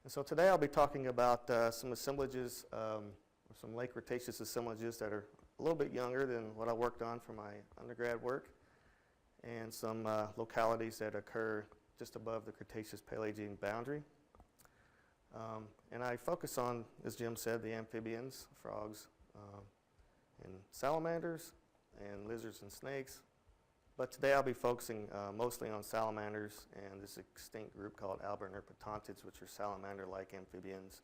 And so today I'll be talking about some assemblages, some late Cretaceous assemblages that are a little bit younger than what I worked on for my undergrad work, and some localities that occur just above the Cretaceous-Paleogene boundary. And I focus on, as Jim said, the amphibians, frogs, and salamanders, and lizards and snakes. But today I'll be focusing mostly on salamanders and this extinct group called albanerpetontid, which are salamander-like amphibians,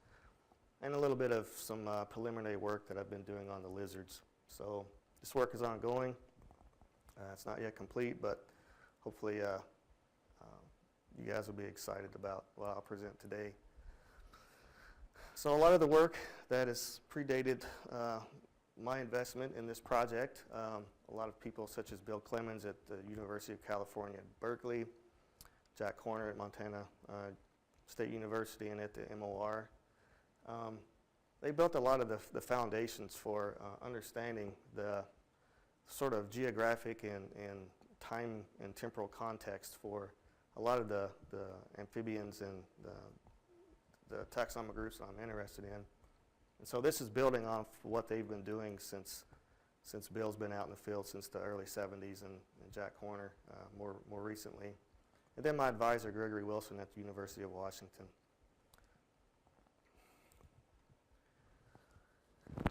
and a little bit of some preliminary work that I've been doing on the lizards. So this work is ongoing. It's not yet complete, but hopefully you guys will be excited about what I'll present today. So a lot of the work that is predated my investment in this project, a lot of people such as Bill Clemens at the University of California at Berkeley, Jack Horner at Montana State University and at the MOR, they built a lot of the foundations for understanding the sort of geographic and time and temporal context for a lot of the amphibians and the taxonomic groups that I'm interested in. And so this is building on what they've been doing since Bill's been out in the field since the early 70s, and Jack Horner more recently. And then my advisor, Gregory Wilson at the University of Washington.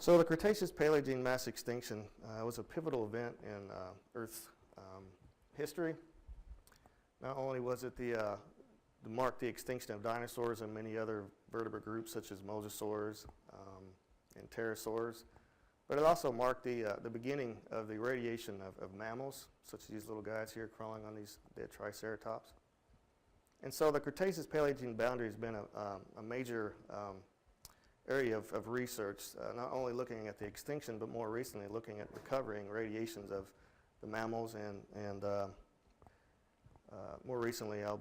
So the Cretaceous-Paleogene mass extinction was a pivotal event in Earth's history. Not only was it to mark the extinction of dinosaurs and many other vertebrate groups such as mosasaurs and pterosaurs, but it also marked the beginning of the radiation of mammals, such as these little guys here crawling on these dead triceratops. And so the Cretaceous-Paleogene boundary has been a major area of research, not only looking at the extinction, but more recently looking at recovering radiations of the mammals, and more recently I'm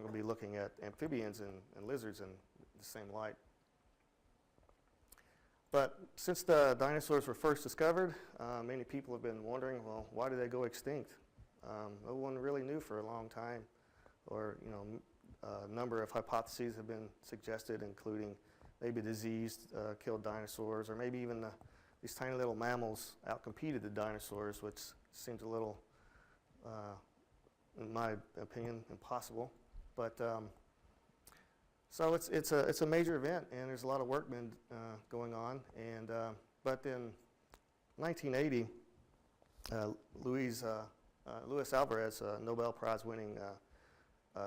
going to be looking at amphibians and lizards in the same light. But since the dinosaurs were first discovered, many people have been wondering, well, why did they go extinct? No one really knew for a long time, or a number of hypotheses have been suggested, including maybe disease killed dinosaurs, or maybe even these tiny little mammals outcompeted the dinosaurs, which seems a little, in my opinion, impossible. But so it's a major event, and there's a lot of work been going on. And but in 1980, Luis Alvarez, a Nobel Prize-winning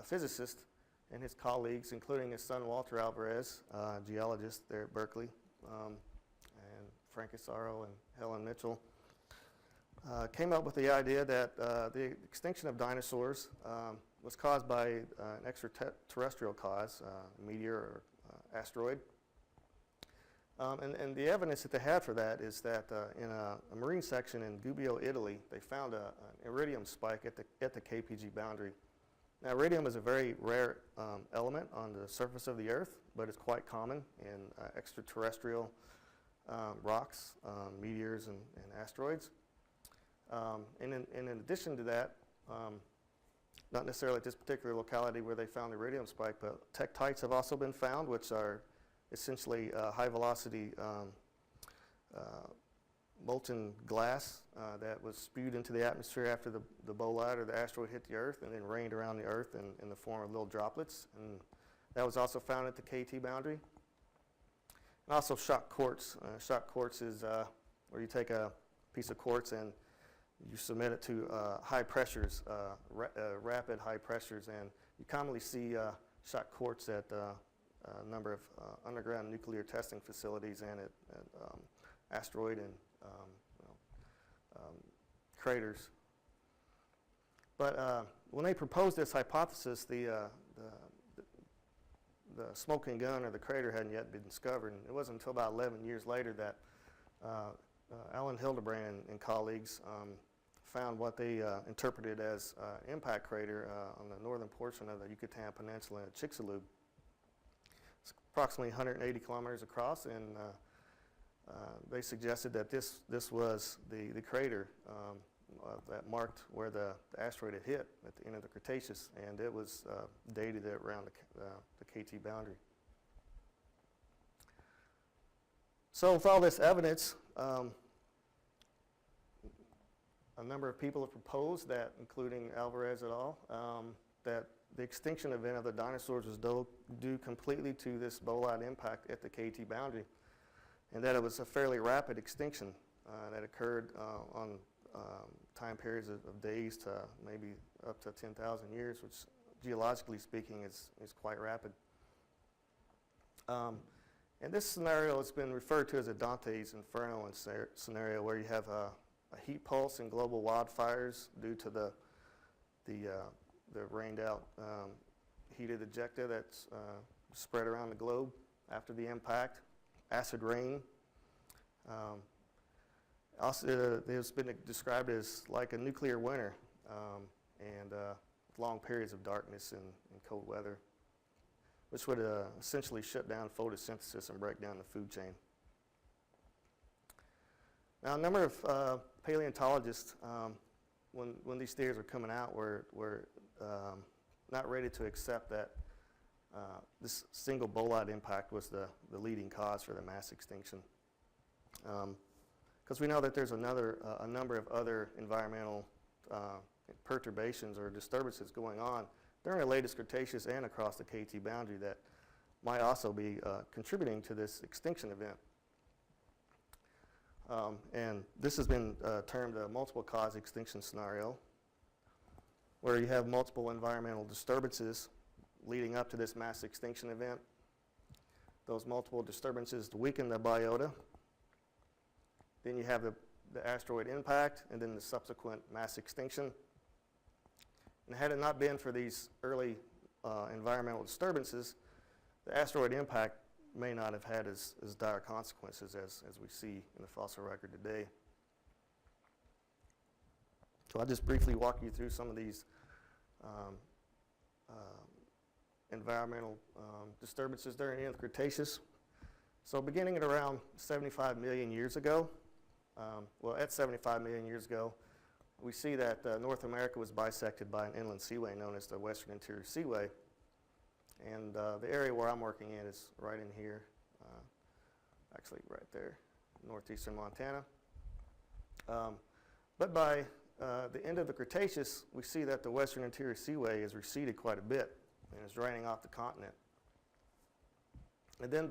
physicist, and his colleagues, including his son Walter Alvarez, geologist there at Berkeley, and Frank Asaro and Helen Mitchell, came up with the idea that the extinction of dinosaurs was caused by an extraterrestrial cause, a meteor or asteroid. And the evidence that they had for that is that in a marine section in Gubbio, Italy, they found an iridium spike at the KPG boundary. Now, iridium is a very rare element on the surface of the Earth, but it's quite common in extraterrestrial rocks, meteors, and asteroids. And in addition to that, not necessarily at this particular locality where they found the iridium spike, but tektites have also been found, which are essentially high-velocity molten glass that was spewed into the atmosphere after the bolide or the asteroid hit the Earth, and then rained around the Earth in the form of little droplets. And that was also found at the KT boundary. And also shock quartz. Shock quartz is where you take a piece of quartz and you submit it to high pressures, rapid high pressures, and you commonly see shock quartz at a number of underground nuclear testing facilities and at asteroid and craters. But when they proposed this hypothesis, the smoking gun or the crater hadn't yet been discovered, and it wasn't until about 11 years later that Alan Hildebrand and colleagues found what they interpreted as impact crater on the northern portion of the Yucatan Peninsula at Chicxulub. It's approximately 180 kilometers across, and they suggested that this was the crater that marked where the asteroid had hit at the end of the Cretaceous, and it was dated at around the KT boundary. So with all this evidence, a number of people have proposed that, including Alvarez et al., that the extinction event of the dinosaurs was due completely to this bolide impact at the KT boundary, and that it was a fairly rapid extinction that occurred on time periods of days to maybe up to 10,000 years, which geologically speaking is quite rapid. And this scenario has been referred to as a Dante's Inferno scenario, where you have a heat pulse and global wildfires due to the rained out heated ejecta that's spread around the globe after the impact, acid rain. Also, it's been described as like a nuclear winter, and long periods of darkness and cold weather, which would essentially shut down photosynthesis and break down the food chain. Now, a number of paleontologists, when these theories were coming out, were not ready to accept that this single bolide impact was the leading cause for the mass extinction. Because we know that there's a number of other environmental perturbations or disturbances going on during the latest Cretaceous and across the KT boundary that might also be contributing to this extinction event. And this has been termed a multiple cause extinction scenario, where you have multiple environmental disturbances leading up to this mass extinction event. Those multiple disturbances to weaken the biota. Then you have the asteroid impact, and then the subsequent mass extinction. And had it not been for these early environmental disturbances, the asteroid impact may not have had as dire consequences as we see in the fossil record today. So I'll just briefly walk you through some of these environmental disturbances during the end of the Cretaceous. So beginning at around 75 million years ago, at 75 million years ago, we see that North America was bisected by an inland seaway known as the Western Interior Seaway. And the area where I'm working in is right in here, actually right there, northeastern Montana. But by the end of the Cretaceous, we see that the Western Interior Seaway has receded quite a bit and is draining off the continent. And then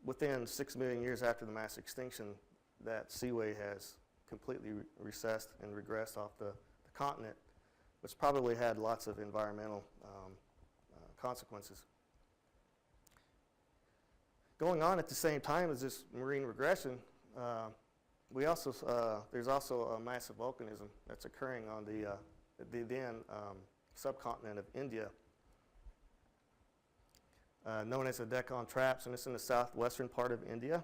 within 6 million years after the mass extinction, that seaway has completely recessed and regressed off the continent, which probably had lots of environmental consequences. Going on at the same time as this marine regression, there's also a massive volcanism that's occurring on the then subcontinent of India, known as the Deccan Traps, and it's in the southwestern part of India.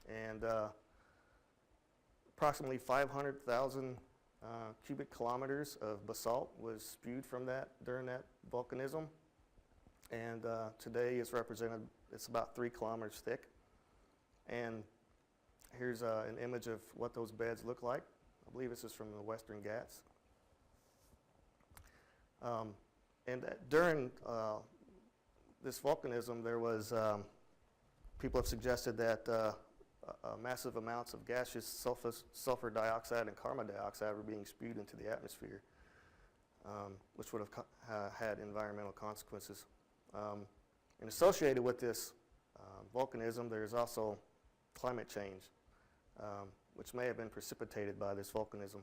And approximately 500,000 cubic kilometers of basalt was spewed from that during that volcanism. And today it's represented, it's about 3 kilometers thick. And here's an image of what those beds look like. I believe this is from the Western Ghats. And during this volcanism, there was, people have suggested that massive amounts of gaseous sulfur dioxide and carbon dioxide were being spewed into the atmosphere, which would have had environmental consequences. And associated with this volcanism, there's also climate change, which may have been precipitated by this volcanism.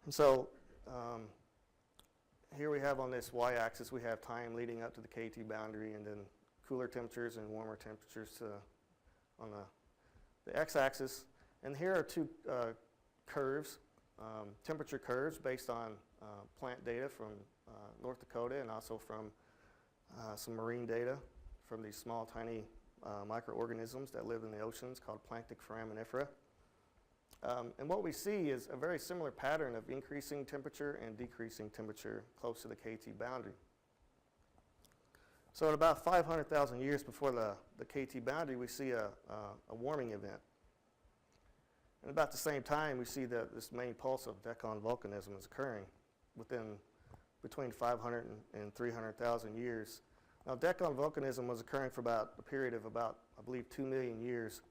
And so here we have on this y-axis, we have time leading up to the KT boundary, and then cooler temperatures and warmer temperatures on the x-axis. And here are two curves, temperature curves based on plant data from North Dakota, and also from some marine data from these small, tiny microorganisms that live in the oceans called planktic foraminifera. And what we see is a very similar pattern of increasing temperature and decreasing temperature close to the KT boundary. So at about 500,000 years before the KT boundary, we see a warming event. And about the same time, we see that this main pulse of Deccan volcanism is occurring between 500 and 300,000 years. Now, Deccan volcanism was occurring for about a period of about, I believe, 2 million years.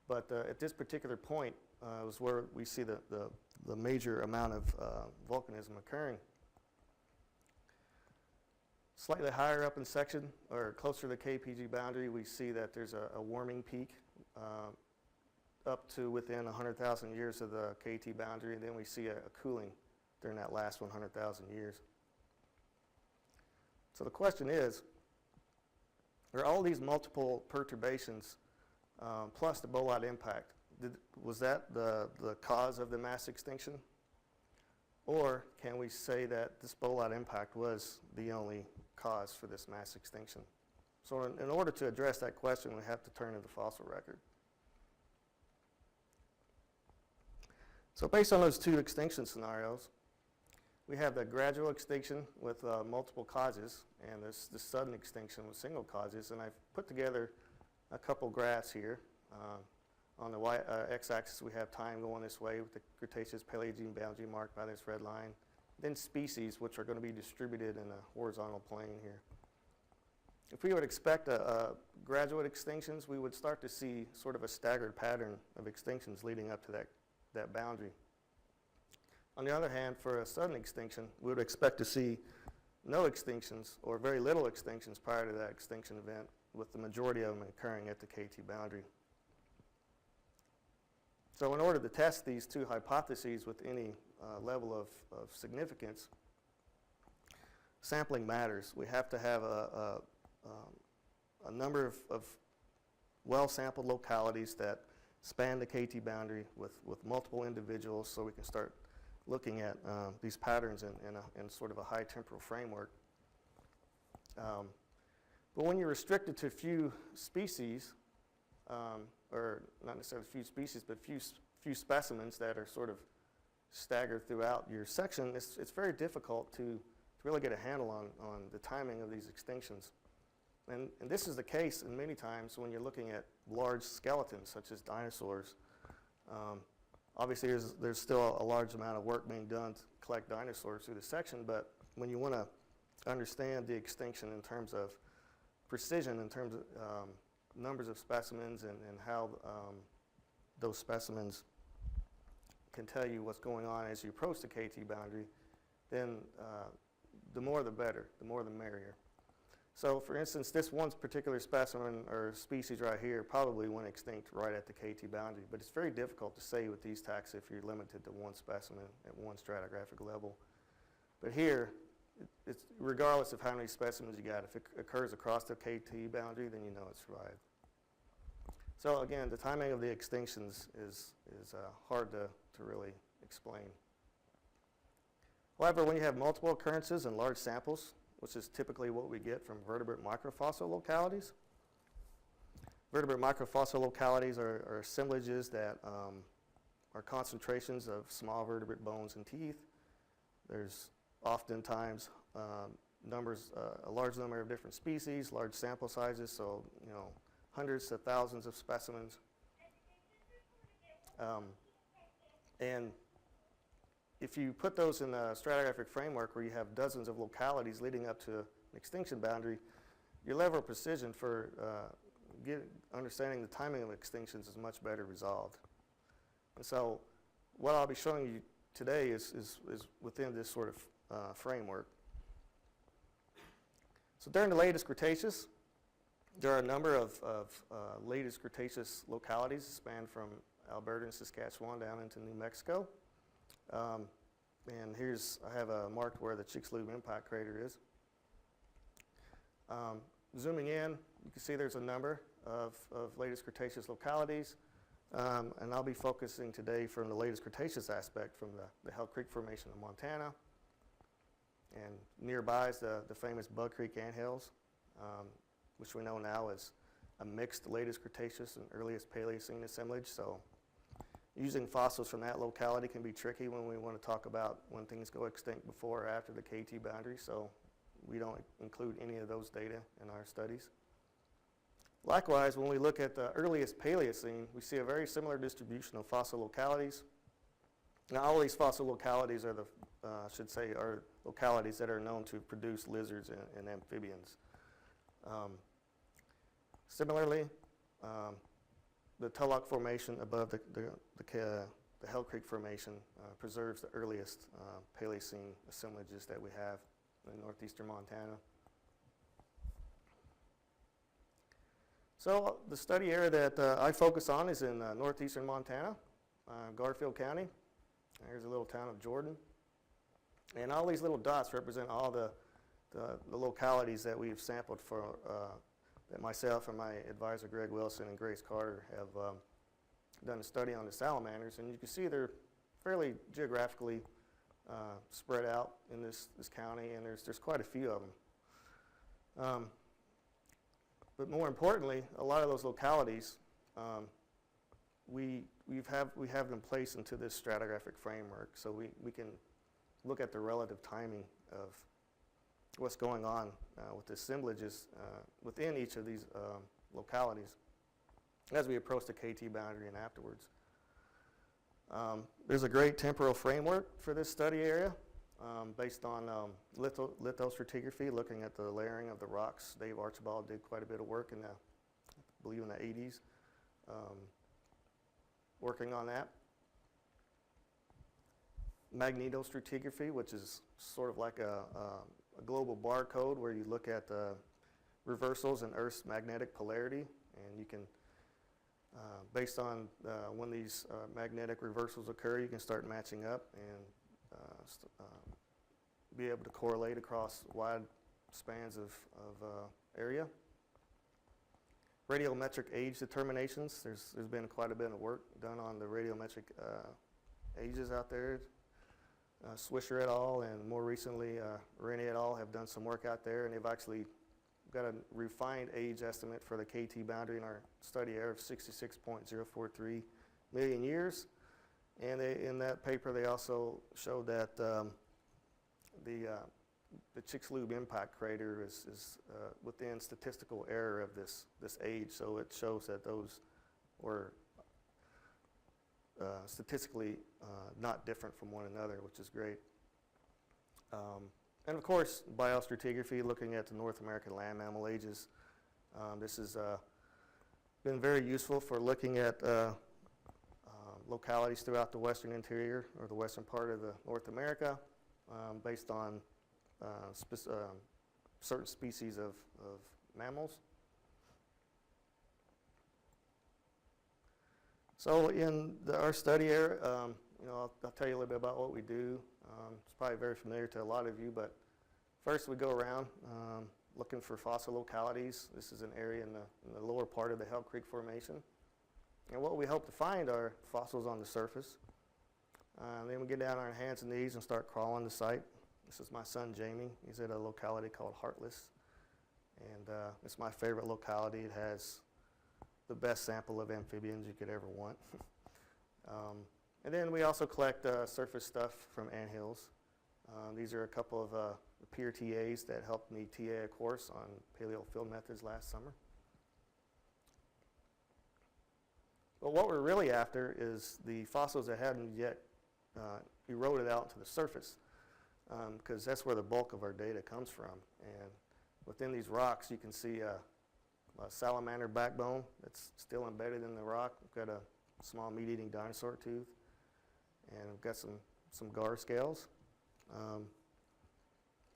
But at this particular point was where we see the major amount of volcanism occurring. Slightly higher up in section, or closer to the KPG boundary, we see that there's a warming peak up to within 100,000 years of the KT boundary, and then we see a cooling during that last 100,000 years. So the question is, are all these multiple perturbations plus the bolide impact, was that the cause of the mass extinction? Or can we say that this bolide impact was the only cause for this mass extinction? So in order to address that question, we have to turn to the fossil record. So based on those two extinction scenarios, we have the gradual extinction with multiple causes and this sudden extinction with single causes. And I've put together a couple graphs here. On the x-axis, we have time going this way with the Cretaceous-Paleogene boundary marked by this red line. Then species, which are going to be distributed in a horizontal plane here. If we would expect graduate extinctions, we would start to see sort of a staggered pattern of extinctions leading up to that boundary. On the other hand, for a sudden extinction, we would expect to see no extinctions or very little extinctions prior to that extinction event, with the majority of them occurring at the KT boundary. So in order to test these two hypotheses with any level of significance, sampling matters. We have to have a number of well-sampled localities that span the KT boundary with multiple individuals, so we can start looking at these patterns in sort of a high temporal framework. But when you're restricted to a few species, or not necessarily few species, but few specimens that are sort of staggered throughout your section, it's very difficult to really get a handle on the timing of these extinctions. And this is the case in many times when you're looking at large skeletons, such as dinosaurs. Obviously, there's still a large amount of work being done to collect dinosaurs through the section, but when you want to understand the extinction in terms of precision, in terms of numbers of specimens and how those specimens can tell you what's going on as you approach the KT boundary, then the more the better, the more the merrier. So for instance, this one particular specimen or species right here probably went extinct right at the KT boundary, but it's very difficult to say with these taxa if you're limited to one specimen at one stratigraphic level. But here, it's regardless of how many specimens you got, if it occurs across the KT boundary, then you know it survived. So again, the timing of the extinctions is hard to really explain. However, when you have multiple occurrences and large samples, which is typically what we get from vertebrate microfossil localities. Vertebrate microfossil localities are assemblages that are concentrations of small vertebrate bones and teeth. There's oftentimes a large number of different species, large sample sizes, so hundreds to thousands of specimens. And if you put those in a stratigraphic framework where you have dozens of localities leading up to an extinction boundary, your level of precision for understanding the timing of extinctions is much better resolved. And so what I'll be showing you today is within this sort of framework. So during the latest Cretaceous, there are a number of latest Cretaceous localities that span from Alberta and Saskatchewan down into New Mexico. And I have marked where the Chicxulub impact crater is. Zooming in, you can see there's a number of latest Cretaceous localities. And I'll be focusing today from the latest Cretaceous aspect from the Hell Creek Formation of Montana. And nearby is the famous Bug Creek Anthills, which we know now is a mixed latest Cretaceous and earliest Paleocene assemblage. So using fossils from that locality can be tricky when we want to talk about when things go extinct before or after the KT boundary, so we don't include any of those data in our studies. Likewise, when we look at the earliest Paleocene, we see a very similar distribution of fossil localities. Now, all these fossil localities are are localities that are known to produce lizards and amphibians. Similarly, the Tegu-like formation above the Hell Creek Formation preserves the earliest Paleocene assemblages that we have in northeastern Montana. So the study area that I focus on is in northeastern Montana, Garfield County. There's a little town of Jordan. And all these little dots represent all the localities that we've sampled for, that myself and my advisor Greg Wilson and Grace Carter have done a study on the salamanders. And you can see they're fairly geographically spread out in this county, and there's quite a few of them. But more importantly, a lot of those localities, we have them placed into this stratigraphic framework, so we can look at the relative timing of what's going on with the assemblages within each of these localities as we approach the KT boundary and afterwards. There's a great temporal framework for this study area based on lithostratigraphy, looking at the layering of the rocks. Dave Archibald did quite a bit of work I believe in the 80s, working on that. Magnetostratigraphy, which is sort of like a global barcode where you look at reversals in Earth's magnetic polarity, and you can, based on when these magnetic reversals occur, you can start matching up and be able to correlate across wide spans of area. Radiometric age determinations. There's been quite a bit of work done on the radiometric ages out there. Swisher et al. And more recently Rennie et al. Have done some work out there, and they've actually got a refined age estimate for the KT boundary in our study area of 66.043 million years. And in that paper they also showed that the Chicxulub impact crater is within statistical error of this age, so it shows that those were statistically not different from one another, which is great. And of course, biostratigraphy, looking at the North American land mammal ages. This has been very useful for looking at localities throughout the western interior, or the western part of North America, based on certain species of mammals. So in our study area, I'll tell you a little bit about what we do. It's probably very familiar to a lot of you, but first we go around looking for fossil localities. This is an area in the lower part of the Hell Creek Formation. And what we hope to find are fossils on the surface. Then we get down on our hands and knees and start crawling the site. This is my son Jamie. He's at a locality called Heartless. And it's my favorite locality. It has the best sample of amphibians you could ever want. And then we also collect surface stuff from anthills. These are a couple of peer TAs that helped me TA a course on paleo field methods last summer. But what we're really after is the fossils that haven't yet eroded out to the surface, because that's where the bulk of our data comes from. And within these rocks, you can see a salamander backbone that's still embedded in the rock. We've got a small meat-eating dinosaur tooth, and we've got some gar scales.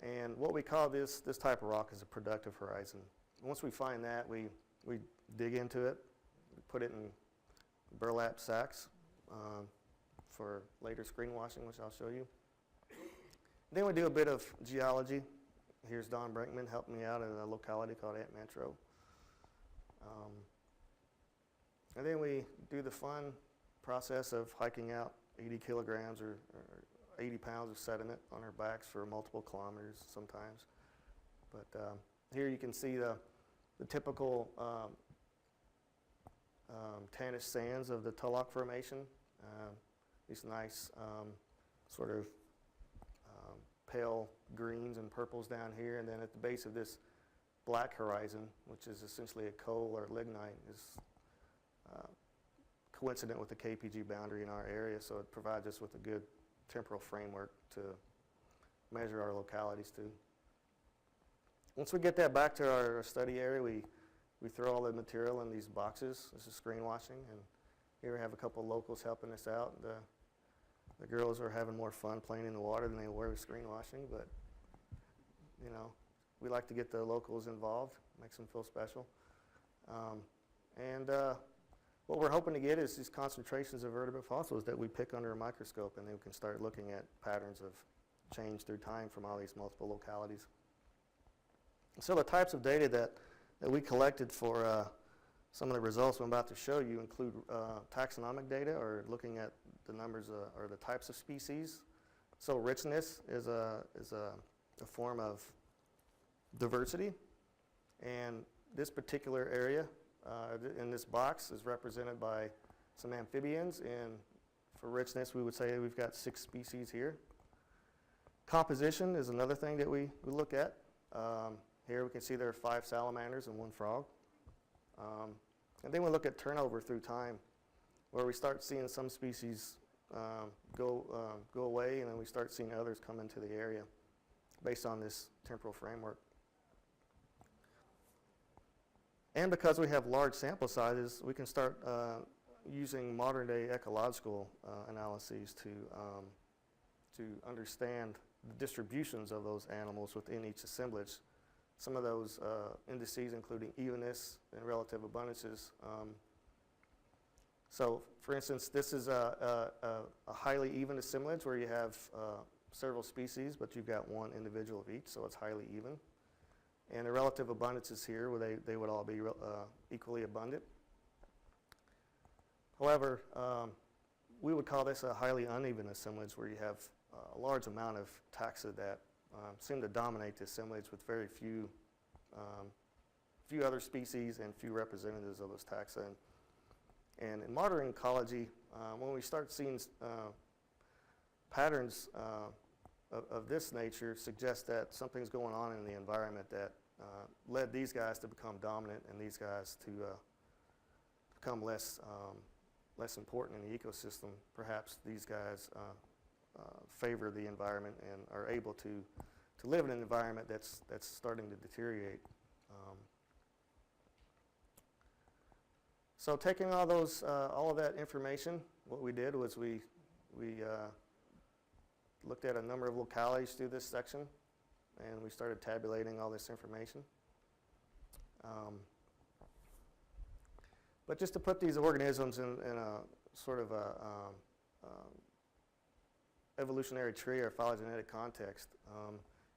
And what we call this type of rock is a productive horizon. Once we find that, we dig into it, we put it in burlap sacks for later screen washing, which I'll show you. Then we do a bit of geology. Here's Don Brinkman helping me out at a locality called Aunt Metro. And then we do the fun process of hiking out 80 kilograms or 80 pounds of sediment on our backs for multiple kilometers sometimes. But here you can see the typical tannish sands of the Tegu-like Formation. These nice sort of pale greens and purples down here, and then at the base of this black horizon, which is essentially a coal or lignite, is coincident with the KPG boundary in our area, so it provides us with a good temporal framework to measure our localities to. Once we get that back to our study area, we throw all the material in these boxes. This is screen washing, and here we have a couple locals helping us out. The girls are having more fun playing in the water than they were with screen washing, but you know, we like to get the locals involved, makes them feel special. What we're hoping to get is these concentrations of vertebrate fossils that we pick under a microscope, and then we can start looking at patterns of change through time from all these multiple localities. So the types of data that we collected for some of the results I'm about to show you include taxonomic data, or looking at the numbers or the types of species. So richness is a form of diversity, and this particular area in this box is represented by some amphibians, and for richness we would say we've got 6 species here. Composition is another thing that we look at. Here we can see there are 5 salamanders and 1 frog. And then we look at turnover through time, where we start seeing some species go away, and then we start seeing others come into the area based on this temporal framework. And because we have large sample sizes, we can start using modern day ecological analyses to understand the distributions of those animals within each assemblage. Some of those indices including evenness and relative abundances. So for instance, this is a highly even assemblage where you have several species, but you've got 1 individual of each, so it's highly even. And the relative abundances here, where they would all be equally abundant. However, we would call this a highly uneven assemblage, where you have a large amount of taxa that seem to dominate the assemblage, with very few other species and few representatives of those taxa. And in modern ecology, when we start seeing patterns of this nature, suggest that something's going on in the environment that led these guys to become dominant and these guys to become less important in the ecosystem. Perhaps these guys favor the environment and are able to live in an environment that's starting to deteriorate. So taking all of that information, what we did was we looked at a number of localities through this section, and we started tabulating all this information. But just to put these organisms in a sort of evolutionary tree or phylogenetic context,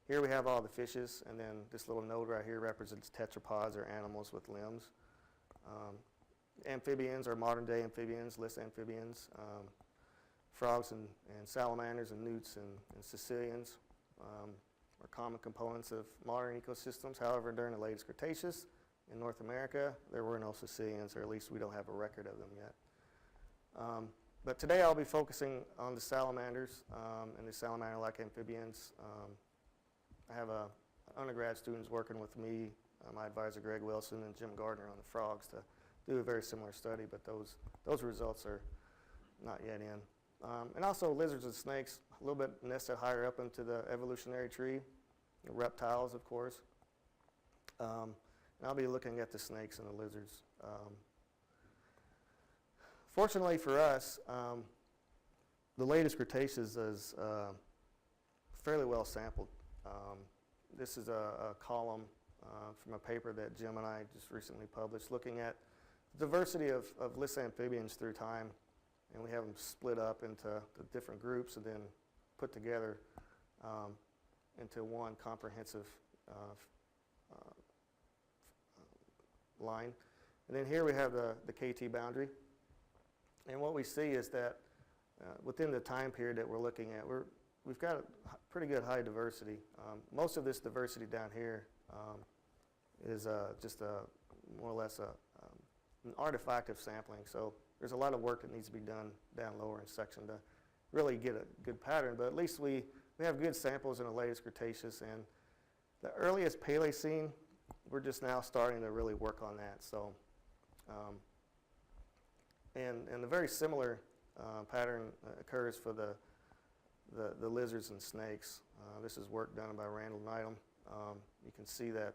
here we have all the fishes, and then this little node right here represents tetrapods, or animals with limbs. Amphibians are modern day amphibians, Lissamphibians. Frogs and salamanders and newts and caecilians are common components of modern ecosystems. However, during the latest Cretaceous in North America, there were no caecilians, or at least we don't have a record of them yet. But today I'll be focusing on the salamanders and the salamander-like amphibians. I have undergrad students working with me, my advisor Greg Wilson and Jim Gardner, on the frogs to do a very similar study, but those results are not yet in. And also lizards and snakes, a little bit nested higher up into the evolutionary tree. Reptiles, of course. And I'll be looking at the snakes and the lizards. Fortunately for us, the latest Cretaceous is fairly well sampled. This is a column from a paper that Jim and I just recently published, looking at the diversity of Lissamphibians through time. And we have them split up into the different groups and then put together into one comprehensive line. And then here we have the KT boundary. And what we see is that within the time period that we're looking at, we've got a pretty good high diversity. Most of this diversity down here is just more or less an artifact of sampling. So there's a lot of work that needs to be done down lower in section to really get a good pattern, but at least we have good samples in the latest Cretaceous. And the earliest Paleocene we're just now starting to really work on that. So, and a very similar pattern occurs for the lizards and snakes. This is work done by Randall Needham. You can see that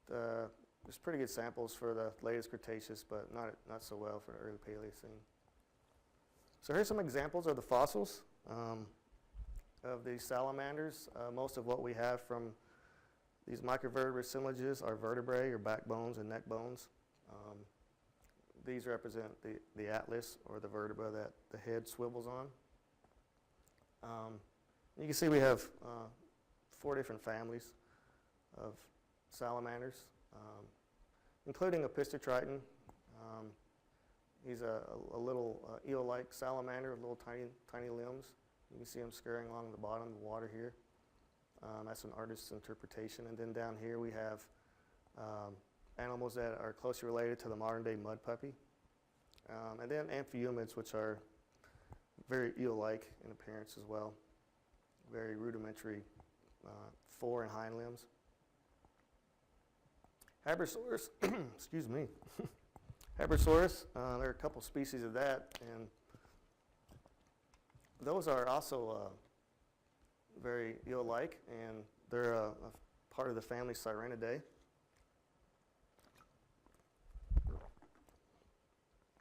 there's pretty good samples for the latest Cretaceous, but not so well for the early Paleocene. So here's some examples of the fossils of these salamanders. Most of what we have from these microvertebrate assemblages are vertebrae, or backbones and neck bones. These represent the atlas, or the vertebra that the head swivels on. You can see we have 4 different families of salamanders, including a Pistotriton. He's a little eel-like salamander with little tiny limbs. You can see him scurrying along the bottom of the water here. That's an artist's interpretation. And then down here we have animals that are closely related to the modern-day mud puppy. And then amphibians, which are very eel-like in appearance as well. Very rudimentary fore and hind limbs. Hadrosaurus, excuse me. Hadrosaurus, there are a couple species of that, and those are also very eel-like, and they're a part of the family Sirenidae.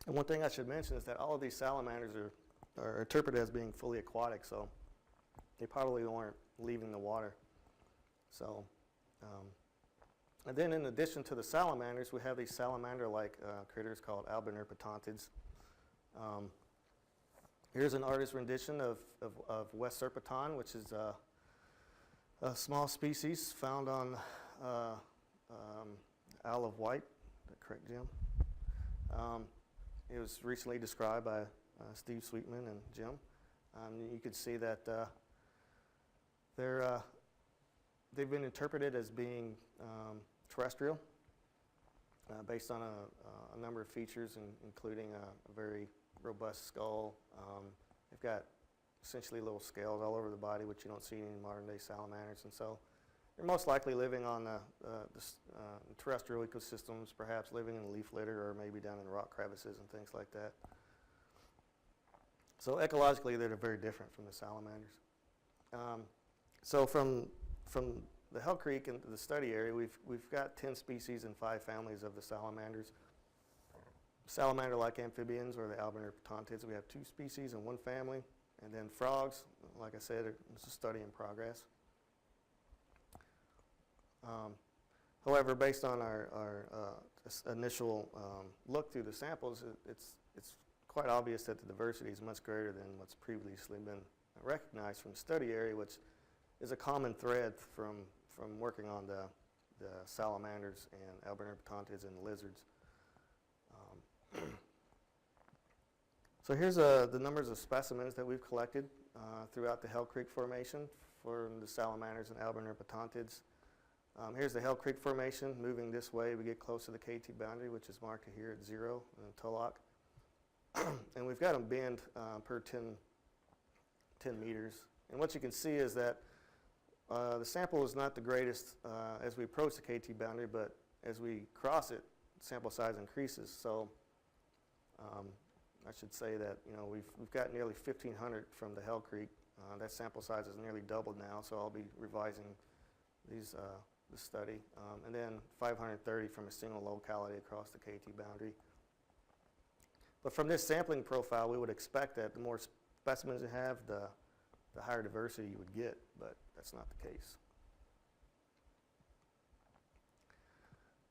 And one thing I should mention is that all of these salamanders are interpreted as being fully aquatic, so they probably weren't leaving the water. So, and then in addition to the salamanders, we have these salamander-like critters called albanerpetontid. Here's an artist's rendition of West Serpentine, which is a small species found on Isle of Wight. Is that correct, Jim? It was recently described by Steve Sweetman and Jim. You can see that they've been interpreted as being terrestrial based on a number of features, including a very robust skull. They've got essentially little scales all over the body, which you don't see in modern-day salamanders. And so they're most likely living on the terrestrial ecosystems, perhaps living in leaf litter or maybe down in rock crevices and things like that. So ecologically, they're very different from the salamanders. So from the Hell Creek into the study area, we've got 10 species and 5 families of the salamanders. Salamander-like amphibians, or the albanerpetontids, we have 2 species and 1 family. And then frogs, like I said, it's a study in progress. However, based on our initial look through the samples, it's quite obvious that the diversity is much greater than what's previously been recognized from the study area, which is a common thread from working on the salamanders and albanerpetontids and the lizards. So here's the numbers of specimens that we've collected throughout the Hell Creek Formation for the salamanders and albanerpetontids. Here's the Hell Creek Formation. Moving this way, we get close to the KT boundary, which is marked here at 0 in Tulloch. And we've got them bend per 10 meters. And what you can see is that the sample is not the greatest as we approach the KT boundary, but as we cross it, sample size increases. So I should say that we've got nearly 1,500 from the Hell Creek. That sample size is nearly doubled now, so I'll be revising this study. And then 530 from a single locality across the KT boundary. But from this sampling profile, we would expect that the more specimens you have, the higher diversity you would get, but that's not the case.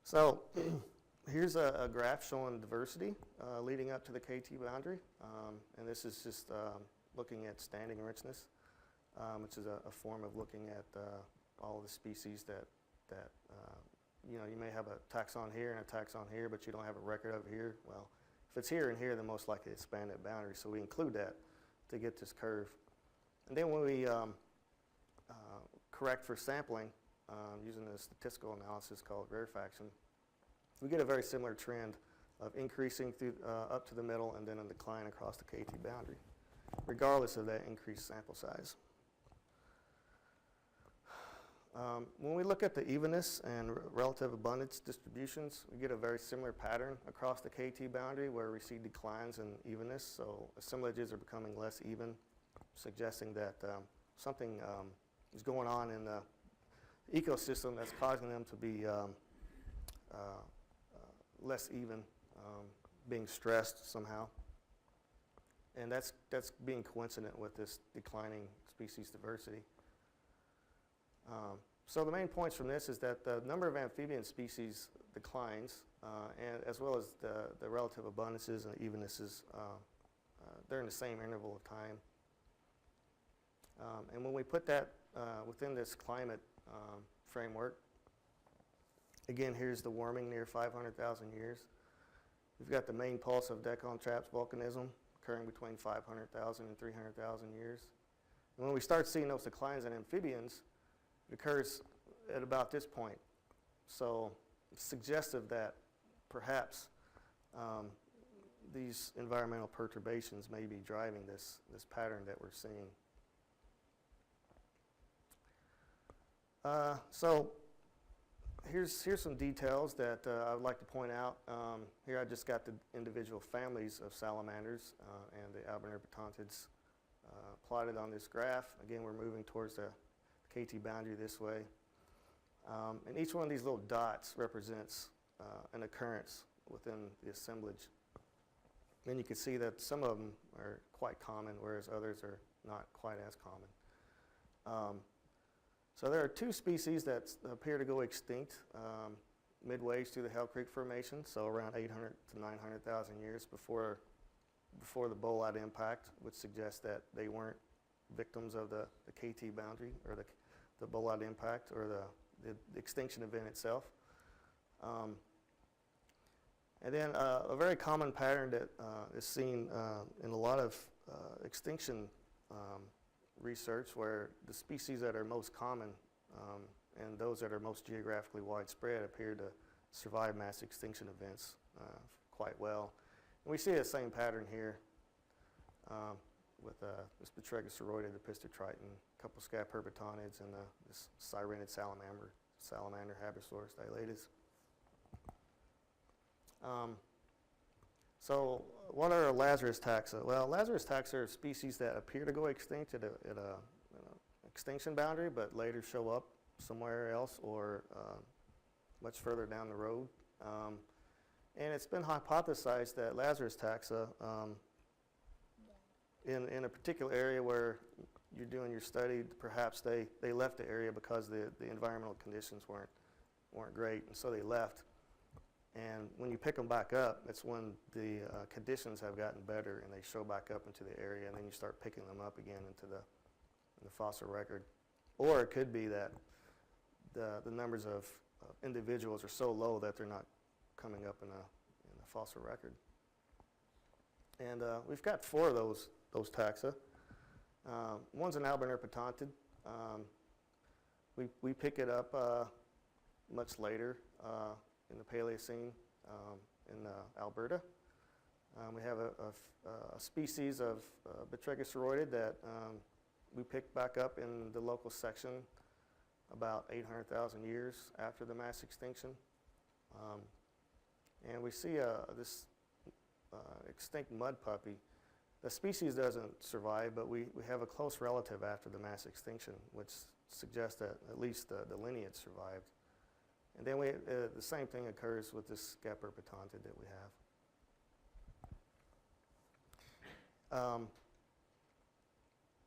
So here's a graph showing diversity leading up to the KT boundary, and this is just looking at standing richness, which is a form of looking at all the species that you may have a taxon here and a taxon here, but you don't have a record over here. Well, if it's here and here, then most likely it's spanned that boundary, so we include that to get this curve. And then when we correct for sampling using a statistical analysis called rarefaction, we get a very similar trend of increasing through, up to the middle and then a decline across the KT boundary, regardless of that increased sample size. When we look at the evenness and relative abundance distributions, we get a very similar pattern across the KT boundary where we see declines in evenness. So assemblages are becoming less even, suggesting that something is going on in the ecosystem that's causing them to be less even, being stressed somehow. And that's being coincident with this declining species diversity. So the main points from this is that the number of amphibian species declines, and as well as the relative abundances and evennesses, they're in the same interval of time. And when we put that within this climate framework, again, here's the warming near 500,000 years. We've got the main pulse of Deccan traps volcanism occurring between 500,000 and 300,000 years. And when we start seeing those declines in amphibians, it occurs at about this point. So it's suggestive that perhaps these environmental perturbations may be driving this pattern that we're seeing. So here's some details that I would like to point out. Here I just got the individual families of salamanders and the albanerpetontids plotted on this graph. Again, we're moving towards the KT boundary this way. And each one of these little dots represents an occurrence within the assemblage. And you can see that some of them are quite common, whereas others are not quite as common. So there are two species that appear to go extinct midways through the Hell Creek Formation, so around 800 to 900,000 years before the bolide impact, which suggests that they weren't victims of the KT boundary or the bolide impact or the extinction event itself. And then a very common pattern that is seen in a lot of extinction research, where the species that are most common and those that are most geographically widespread appear to survive mass extinction events quite well. And we see the same pattern here with this Botrytis-sauroidid, the pistotriton, a couple Scaperpetonids, and this Sirenid salamander, Habesaurus dilatus. So what are Lazarus taxa? Well, Lazarus taxa are species that appear to go extinct at an extinction boundary, but later show up somewhere else or much further down the road. And it's been hypothesized that Lazarus taxa, in a particular area where you're doing your study, perhaps they left the area because the environmental conditions weren't great, and so they left. And when you pick them back up, it's when the conditions have gotten better and they show back up into the area, and then you start picking them up again into the fossil record. Or it could be that the numbers of individuals are so low that they're not coming up in the fossil record. And we've got 4 of those taxa. One's an albanerpetontid. We pick it up much later in the Paleocene in Alberta. We have a species of Botrytis-sauroidid that we picked back up in the local section about 800,000 years after the mass extinction. And we see this extinct mud puppy. The species doesn't survive, but we have a close relative after the mass extinction, which suggests that at least the lineage survived. And then the same thing occurs with this Scaperpetontid that we have.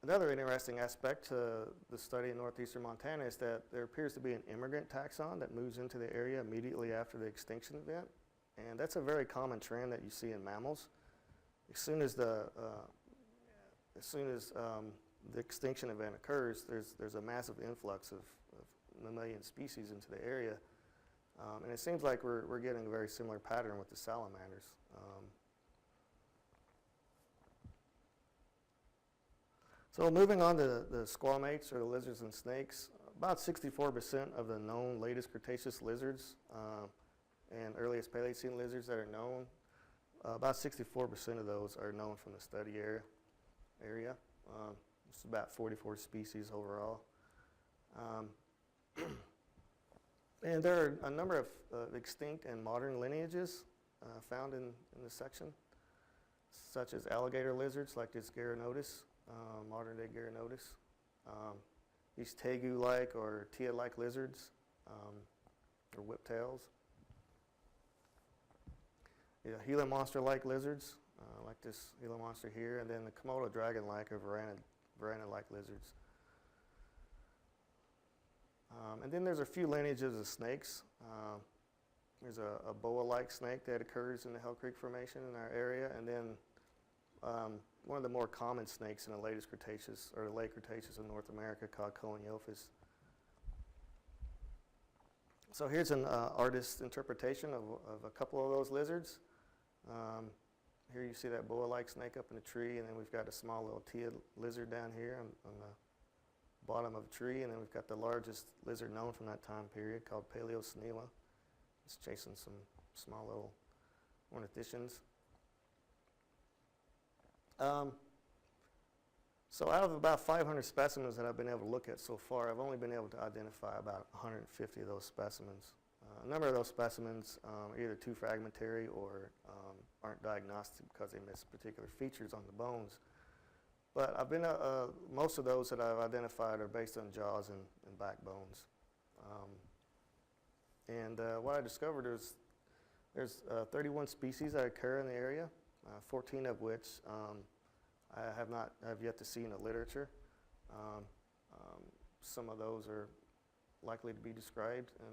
Another interesting aspect to the study in northeastern Montana is that there appears to be an immigrant taxon that moves into the area immediately after the extinction event. And that's a very common trend that you see in mammals. As soon as the extinction event occurs, there's a massive influx of mammalian species into the area. And it seems like we're getting a very similar pattern with the salamanders. So moving on to the squamates, or the lizards and snakes, about 64% of the known latest Cretaceous lizards and earliest Paleocene lizards that are known, about 64% of those are known from the study area. It's about 44 species overall. And there are a number of extinct and modern lineages found in this section, such as alligator lizards like this Gyronotus, modern-day Gyronotus, these Tegu-like or Tia-like lizards, or whiptails, Gila monster-like lizards, like this Gila monster here, and then the Komodo Dragon-like or Varana-like lizards. And then there's a few lineages of snakes. There's a boa-like snake that occurs in the Hell Creek Formation in our area, and then one of the more common snakes in the latest Cretaceous, or the late Cretaceous in North America, called Coeniophis. So here's an artist's interpretation of a couple of those lizards. Here you see that boa-like snake up in the tree, and then we've got a small little Tia lizard down here on the bottom of a tree, and then we've got the largest lizard known from that time period called Paleocene. It's chasing some small little ornithischians. So out of about 500 specimens that I've been able to look at so far, I've only been able to identify about 150 of those specimens. A number of those specimens are either too fragmentary or aren't diagnostic because they miss particular features on the bones. But I've been most of those that I've identified are based on jaws and backbones. What I discovered is there's 31 species that occur in the area, 14 of which I have yet to see in the literature. Some of those are likely to be described in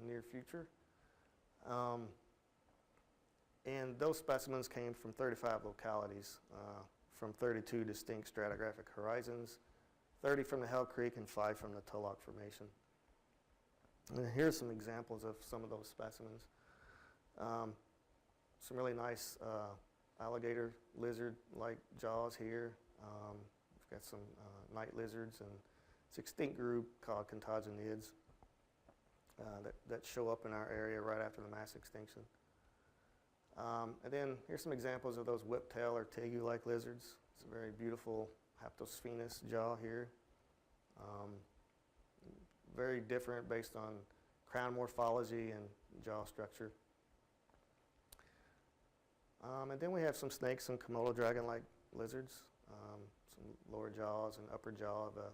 the near future. And those specimens came from 35 localities, from 32 distinct stratigraphic horizons, 30 from the Hell Creek and 5 from the Tegu-like Formation. And here's some examples of some of those specimens. Some really nice alligator lizard-like jaws here. We've got some night lizards and this extinct group called Contaginids that show up in our area right after the mass extinction. And then here's some examples of those whiptail or Tegu-like lizards. It's a very beautiful haptosphenous jaw here. Very different based on crown morphology and jaw structure. And then we have some snakes, some Komodo Dragon-like lizards, some lower jaws and upper jaw of a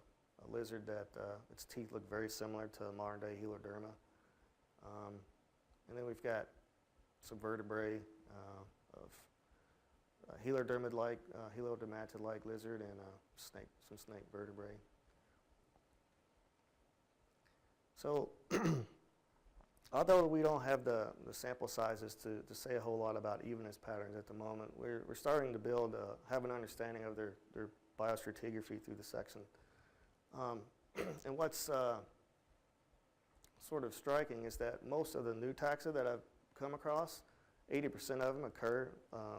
lizard that its teeth look very similar to modern-day Heloderma. And then we've got some vertebrae of Helodermatid-like, Helodermatid-like lizard and some snake vertebrae. So although we don't have the sample sizes to say a whole lot about evenness patterns at the moment, we're starting to have an understanding of their biostratigraphy through the section. And what's sort of striking is that most of the new taxa that I've come across, 80% of them occur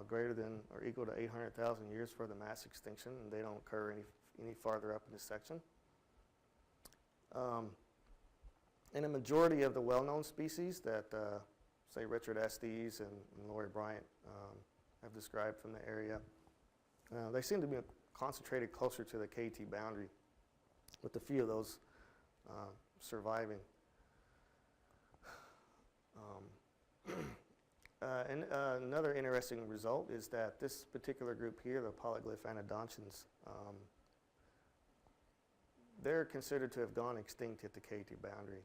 greater than or equal to 800,000 years for the mass extinction, and they don't occur any farther up in this section. And a majority of the well-known species that, say, Richard Estes and Laurie Bryant have described from the area, they seem to be concentrated closer to the KT boundary, with a few of those surviving. And another interesting result is that this particular group here, the polyglyph anodontians, they're considered to have gone extinct at the KT boundary.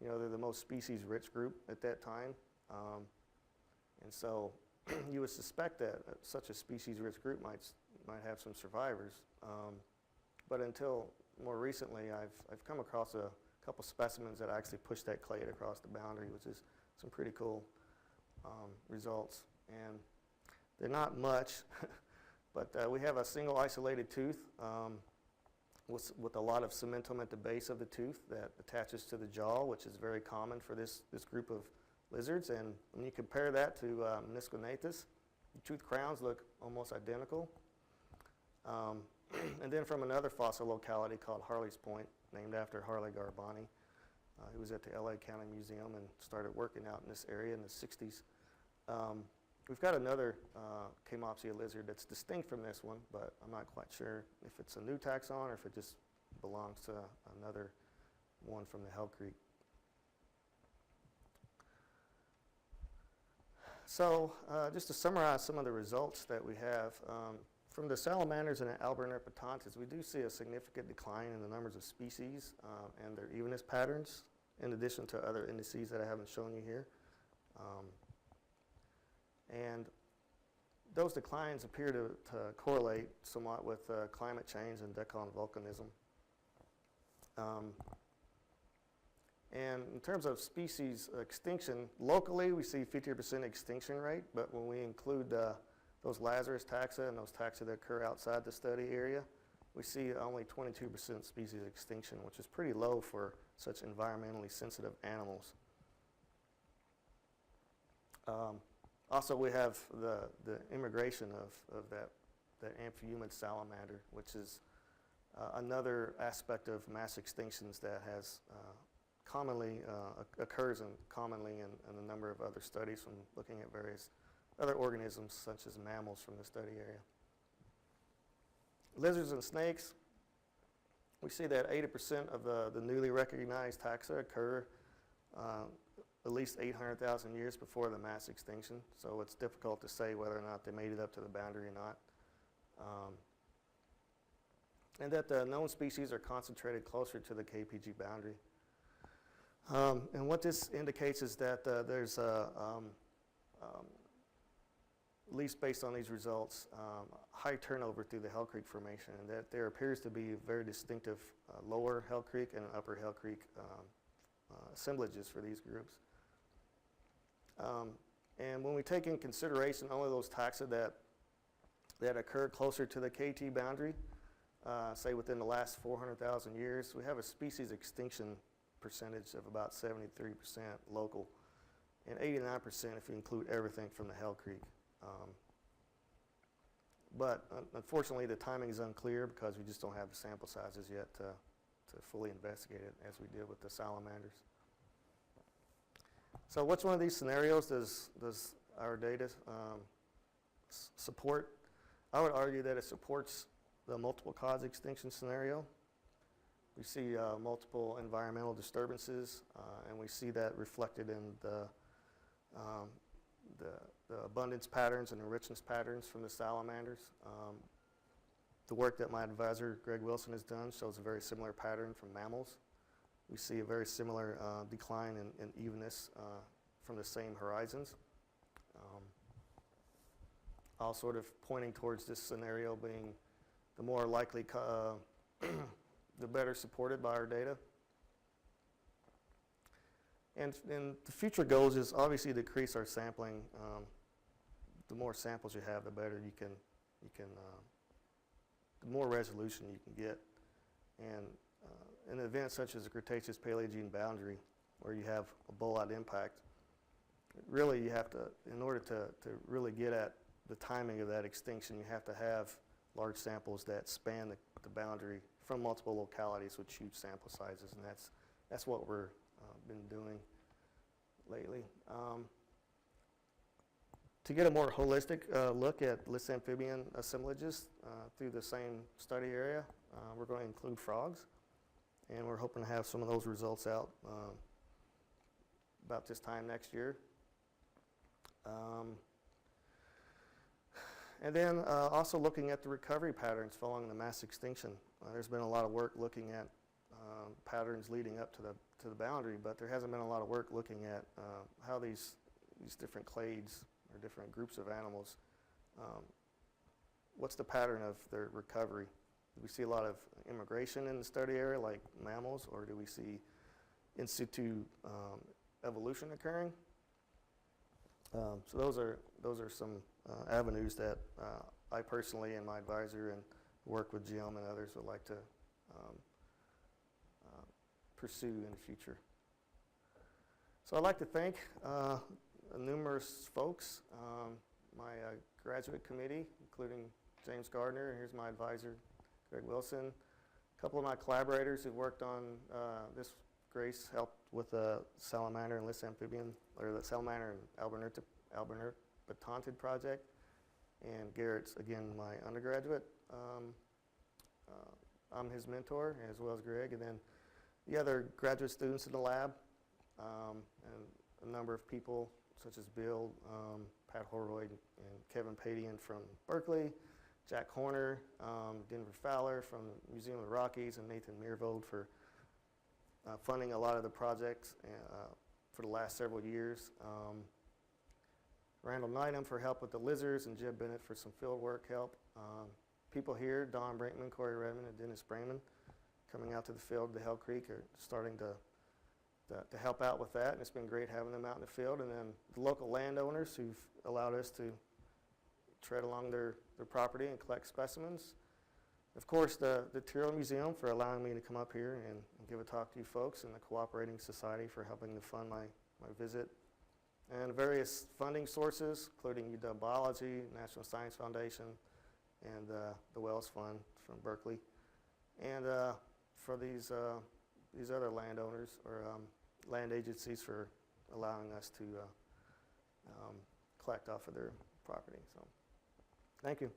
You know, they're the most species-rich group at that time. And so you would suspect that such a species-rich group might have some survivors. But until more recently, I've come across a couple specimens that actually push that clade across the boundary, which is some pretty cool results. And they're not much, but we have a single isolated tooth with a lot of cementum at the base of the tooth that attaches to the jaw, which is very common for this group of lizards. And when you compare that to Menisconathus, the tooth crowns look almost identical. And then from another fossil locality called Harley's Point, named after Harley Garbani, who was at the LA County Museum and started working out in this area in the 60s. We've got another Chamopsiidae lizard that's distinct from this one, but I'm not quite sure if it's a new taxon or if it just belongs to another one from the Hell Creek. So just to summarize some of the results that we have, from the salamanders and the albanerpetontids, we do see a significant decline in the numbers of species and their evenness patterns, in addition to other indices that I haven't shown you here. And those declines appear to correlate somewhat with climate change and Deccan volcanism. And in terms of species extinction, locally we see 50% extinction rate, but when we include those Lazarus taxa and those taxa that occur outside the study area, we see only 22% species extinction, which is pretty low for such environmentally sensitive animals. Also, we have the immigration of that amphibian salamander, which is another aspect of mass extinctions that has commonly occurs commonly in a number of other studies from looking at various other organisms such as mammals from the study area. Lizards and snakes, we see that 80% of the newly recognized taxa occur at least 800,000 years before the mass extinction, so it's difficult to say whether or not they made it up to the boundary or not. And that the known species are concentrated closer to the KPG boundary. And what this indicates is that there's at least based on these results, high turnover through the Hell Creek Formation, and that there appears to be very distinctive lower Hell Creek and upper Hell Creek assemblages for these groups. And when we take in consideration only those taxa that occur closer to the KT boundary, say within the last 400,000 years, we have a species extinction percentage of about 73% local, and 89% if you include everything from the Hell Creek. But unfortunately, the timing is unclear because we just don't have the sample sizes yet to fully investigate it as we did with the salamanders. So which one of these scenarios does our data support? I would argue that it supports the multiple cause extinction scenario. We see multiple environmental disturbances, and we see that reflected in the abundance patterns and enrichment patterns from the salamanders. The work that my advisor, Greg Wilson, has done shows a very similar pattern from mammals. We see a very similar decline in evenness from the same horizons. All sort of pointing towards this scenario being the more likely, the better supported by our data. And the future goals is obviously to decrease our sampling. The more samples you have, the better you can the more resolution you can get. And in events such as the Cretaceous-Paleogene boundary, where you have a bolide impact, really you have to, in order to really get at the timing of that extinction, you have to have large samples that span the boundary from multiple localities with huge sample sizes, and that's what we're been doing lately. To get a more holistic look at Lissamphibian assemblages through the same study area, we're going to include frogs, and we're hoping to have some of those results out about this time next year. And then also looking at the recovery patterns following the mass extinction. There's been a lot of work looking at patterns leading up to the boundary, but there hasn't been a lot of work looking at how these different clades or different groups of animals, what's the pattern of their recovery? Do we see a lot of immigration in the study area like mammals, or do we see in situ evolution occurring? So those are some avenues that I personally and my advisor and work with Jim and others would like to pursue in the future. So I'd like to thank numerous folks, my graduate committee, including James Gardner, and here's my advisor, Greg Wilson. A couple of my collaborators who worked on this. Grace helped with the Salamander and Lissamphibian, or the Salamander and albanerpetontid project. And Garrett's, again, my undergraduate. I'm his mentor, as well as Greg. And then the other graduate students in the lab, and a number of people such as Bill, Pat Horroyd, and Kevin Padian from Berkeley, Jack Horner, Denver Fowler from the Museum of the Rockies, and Nathan Meervold for funding a lot of the projects for the last several years. Randall Knightham for help with the lizards, and Jeb Bennett for some field work help. People here, Don Brinkman, Corey Redmond, and Dennis Brayman, coming out to the field to Hell Creek, are starting to help out with that, and it's been great having them out in the field. And then the local landowners who've allowed us to tread along their property and collect specimens. Of course, the Tyrrell Museum for allowing me to come up here and give a talk to you folks, and the Cooperating Society for helping to fund my visit. And various funding sources, including UW Biology, National Science Foundation, and the Wells Fund from Berkeley. And for these other landowners or land agencies for allowing us to collect off of their property. So, thank you.